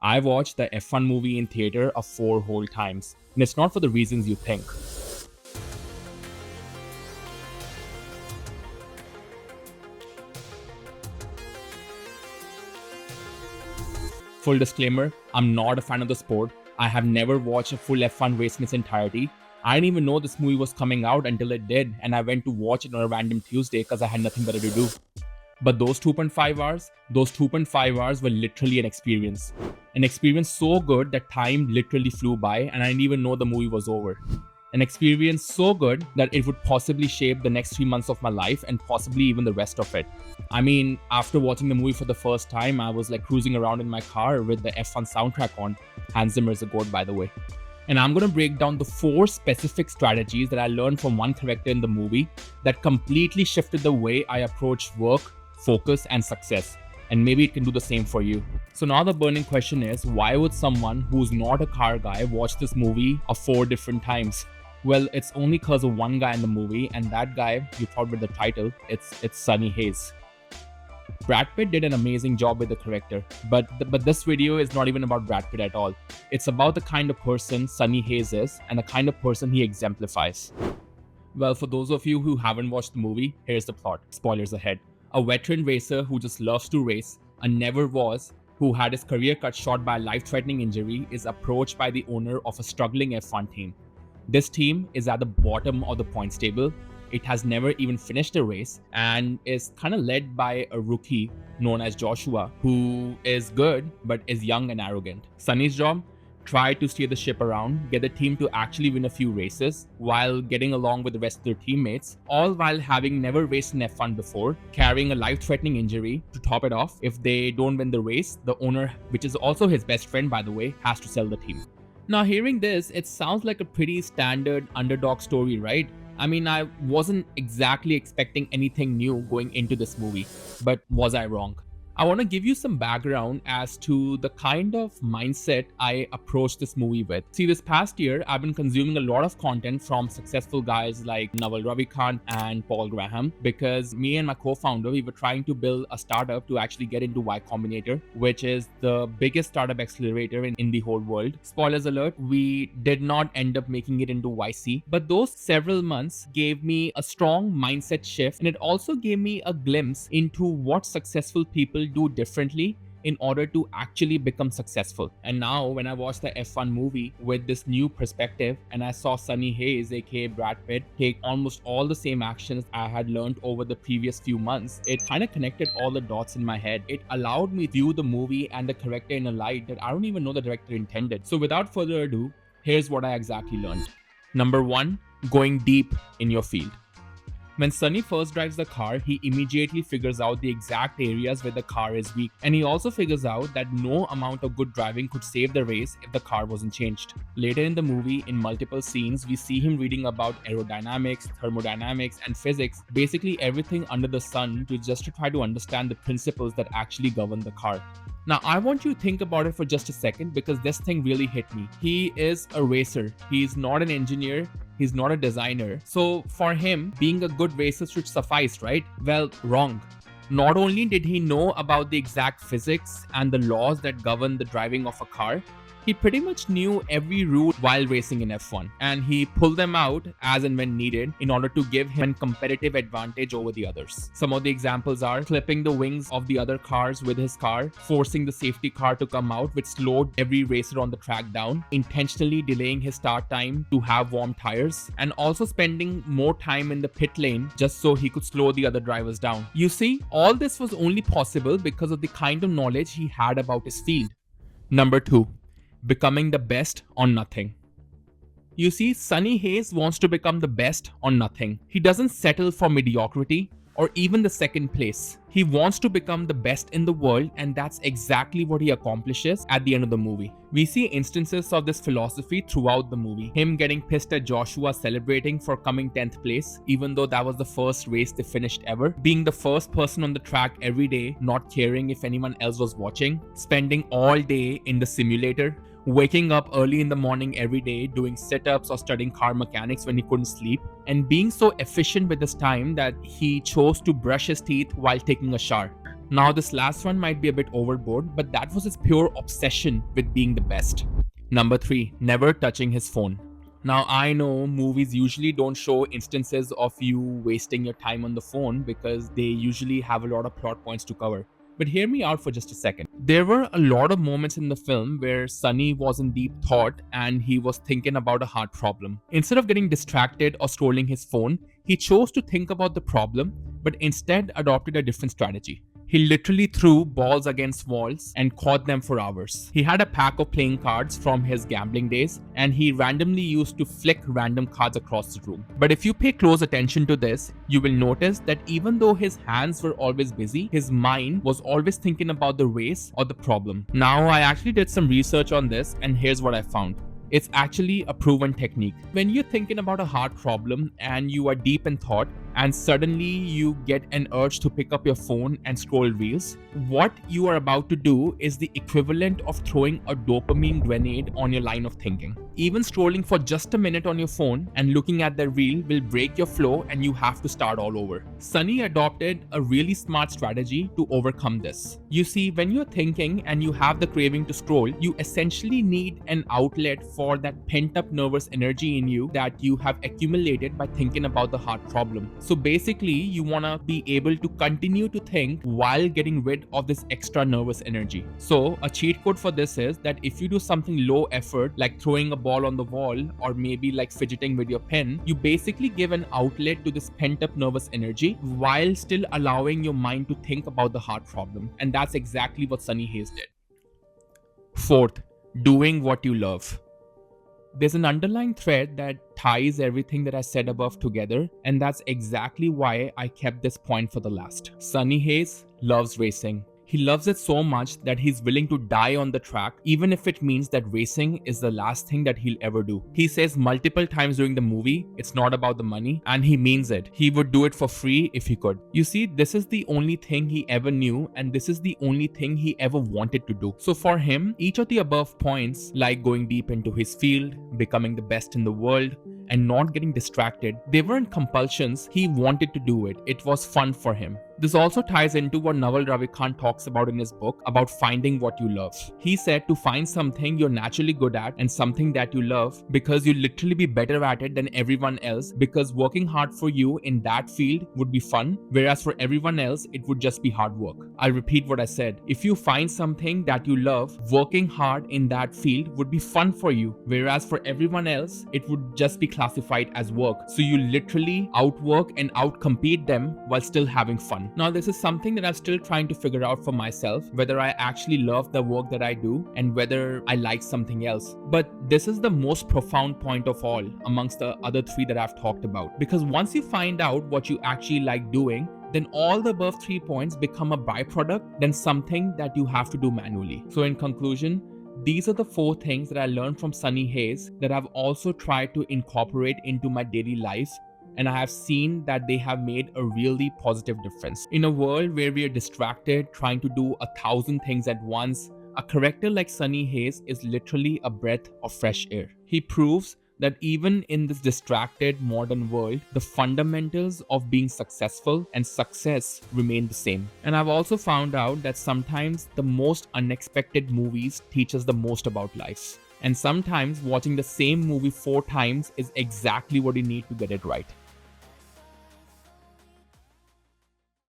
I watched the F1 movie in theater a 4 whole times, and it's not for the reasons you think. Full disclaimer, I'm not a fan of the sport. I have never watched a full F1 race in its entirety. I didn't even know this movie was coming out until it did, and I went to watch it on a random Tuesday because I had nothing better to do. But those 2.5 hours were literally an experience. An experience so good that time literally flew by and I didn't even know the movie was over. An experience so good that it would possibly shape the next 3 months of my life and possibly even the rest of it. I mean, after watching the movie for the first time, I was like cruising around in my car with the F1 soundtrack on. Hans Zimmer is a goat, by the way. And I'm going to break down the 4 specific strategies that I learned from one character in the movie that completely shifted the way I approach work, focus, and success. And maybe it can do the same for you. So now the burning question is, why would someone who's not a car guy watch this movie 4 different times? Well, it's only because of one guy in the movie, and that guy, you thought with the title, it's Sonny Hayes. Brad Pitt did an amazing job with the character, but this video is not even about Brad Pitt at all. It's about the kind of person Sonny Hayes is and the kind of person he exemplifies. Well, for those of you who haven't watched the movie, here's the plot. Spoilers ahead. A veteran racer who just loves to race and never was, who had his career cut short by a life-threatening injury, is approached by the owner of a struggling F1 team. This team is at the bottom of the points table. It has never even finished a race and is kind of led by a rookie known as Joshua, who is good but is young and arrogant. Sonny's job? Try to steer the ship around, get the team to actually win a few races while getting along with the rest of their teammates, all while having never raced in F1 before, carrying a life-threatening injury. To top it off, if they don't win the race, the owner, which is also his best friend by the way, has to sell the team. Now hearing this, it sounds like a pretty standard underdog story, right? I mean, I wasn't exactly expecting anything new going into this movie, but was I wrong? I want to give you some background as to the kind of mindset I approached this movie with. See, this past year, I've been consuming a lot of content from successful guys like Naval Ravikant and Paul Graham, because me and my co-founder, we were trying to build a startup to actually get into Y Combinator, which is the biggest startup accelerator in the whole world. Spoilers alert, we did not end up making it into YC, but those several months gave me a strong mindset shift, and it also gave me a glimpse into what successful people do differently in order to actually become successful. And now when I watched the F1 movie with this new perspective and I saw Sonny Hayes, aka Brad Pitt, take almost all the same actions I had learned over the previous few months, it kind of connected all the dots in my head. It allowed me to view the movie and the character in a light that I don't even know the director intended. So without further ado, here's what I exactly learned. Number 1, going deep in your field. When Sonny first drives the car, he immediately figures out the exact areas where the car is weak. And he also figures out that no amount of good driving could save the race if the car wasn't changed. Later in the movie, in multiple scenes, we see him reading about aerodynamics, thermodynamics, and physics, basically everything under the sun, to try to understand the principles that actually govern the car. Now, I want you to think about it for just a second because this thing really hit me. He is a racer. He's not an engineer. He's not a designer. So for him, being a good racer should suffice, right? Well, wrong. Not only did he know about the exact physics and the laws that govern the driving of a car, he pretty much knew every rule while racing in F1, and he pulled them out as and when needed in order to give him a competitive advantage over the others. Some of the examples are clipping the wings of the other cars with his car, forcing the safety car to come out, which slowed every racer on the track down, intentionally delaying his start time to have warm tires, and also spending more time in the pit lane just so he could slow the other drivers down. You see, all this was only possible because of the kind of knowledge he had about his field. Number 2. Becoming the best on nothing. You see, Sonny Hayes wants to become the best on nothing. He doesn't settle for mediocrity or even the second place. He wants to become the best in the world, and that's exactly what he accomplishes at the end of the movie. We see instances of this philosophy throughout the movie. Him getting pissed at Joshua celebrating for coming 10th place, even though that was the first race they finished ever. Being the first person on the track every day, not caring if anyone else was watching. Spending all day in the simulator. Waking up early in the morning every day, doing sit-ups or studying car mechanics when he couldn't sleep, and being so efficient with his time that he chose to brush his teeth while taking a shower. Now, this last one might be a bit overboard, but that was his pure obsession with being the best. Number 3, never touching his phone. Now, I know movies usually don't show instances of you wasting your time on the phone because they usually have a lot of plot points to cover. But hear me out for just a second. There were a lot of moments in the film where Sonny was in deep thought and he was thinking about a hard problem. Instead of getting distracted or scrolling his phone, he chose to think about the problem, but instead adopted a different strategy. He literally threw balls against walls and caught them for hours. He had a pack of playing cards from his gambling days, and he randomly used to flick random cards across the room. But if you pay close attention to this, you will notice that even though his hands were always busy, his mind was always thinking about the race or the problem. Now, I actually did some research on this, and here's what I found. It's actually a proven technique. When you're thinking about a hard problem and you are deep in thought, and suddenly you get an urge to pick up your phone and scroll reels, what you are about to do is the equivalent of throwing a dopamine grenade on your line of thinking. Even scrolling for just a minute on your phone and looking at the reel will break your flow and you have to start all over. Sonny adopted a really smart strategy to overcome this. You see, when you're thinking and you have the craving to scroll, you essentially need an outlet for that pent-up nervous energy in you that you have accumulated by thinking about the hard problem. So basically, you want to be able to continue to think while getting rid of this extra nervous energy. So a cheat code for this is that if you do something low effort, like throwing a ball on the wall or maybe like fidgeting with your pen, you basically give an outlet to this pent-up nervous energy while still allowing your mind to think about the hard problem. And that's exactly what Sonny Hayes did. 4th, doing what you love. There's an underlying thread that ties everything that I said above together, and that's exactly why I kept this point for the last. Sonny Hayes loves racing. He loves it so much that he's willing to die on the track, even if it means that racing is the last thing that he'll ever do. He says multiple times during the movie, it's not about the money, and he means it. He would do it for free if he could. You see, this is the only thing he ever knew, and this is the only thing he ever wanted to do. So for him, each of the above points, like going deep into his field, becoming the best in the world, and not getting distracted, they weren't compulsions. He wanted to do it. It was fun for him. This also ties into what Naval Ravikant talks about in his book about finding what you love. He said to find something you're naturally good at and something that you love because you'll literally be better at it than everyone else, because working hard for you in that field would be fun, whereas for everyone else it would just be hard work. I'll repeat what I said. If you find something that you love, working hard in that field would be fun for you, whereas for everyone else it would just be classified as work. So you literally outwork and outcompete them while still having fun. Now, this is something that I'm still trying to figure out for myself, whether I actually love the work that I do and whether I like something else. But this is the most profound point of all amongst the other 3 that I've talked about. Because once you find out what you actually like doing, then all the above 3 points become a byproduct, then something that you have to do manually. So in conclusion, these are the 4 things that I learned from Sonny Hayes that I've also tried to incorporate into my daily life, and I have seen that they have made a really positive difference. In a world where we are distracted, trying to do 1,000 things at once, a character like Sonny Hayes is literally a breath of fresh air. He proves that even in this distracted modern world, the fundamentals of being successful and success remain the same. And I've also found out that sometimes the most unexpected movies teach us the most about life. And sometimes watching the same movie 4 times is exactly what you need to get it right.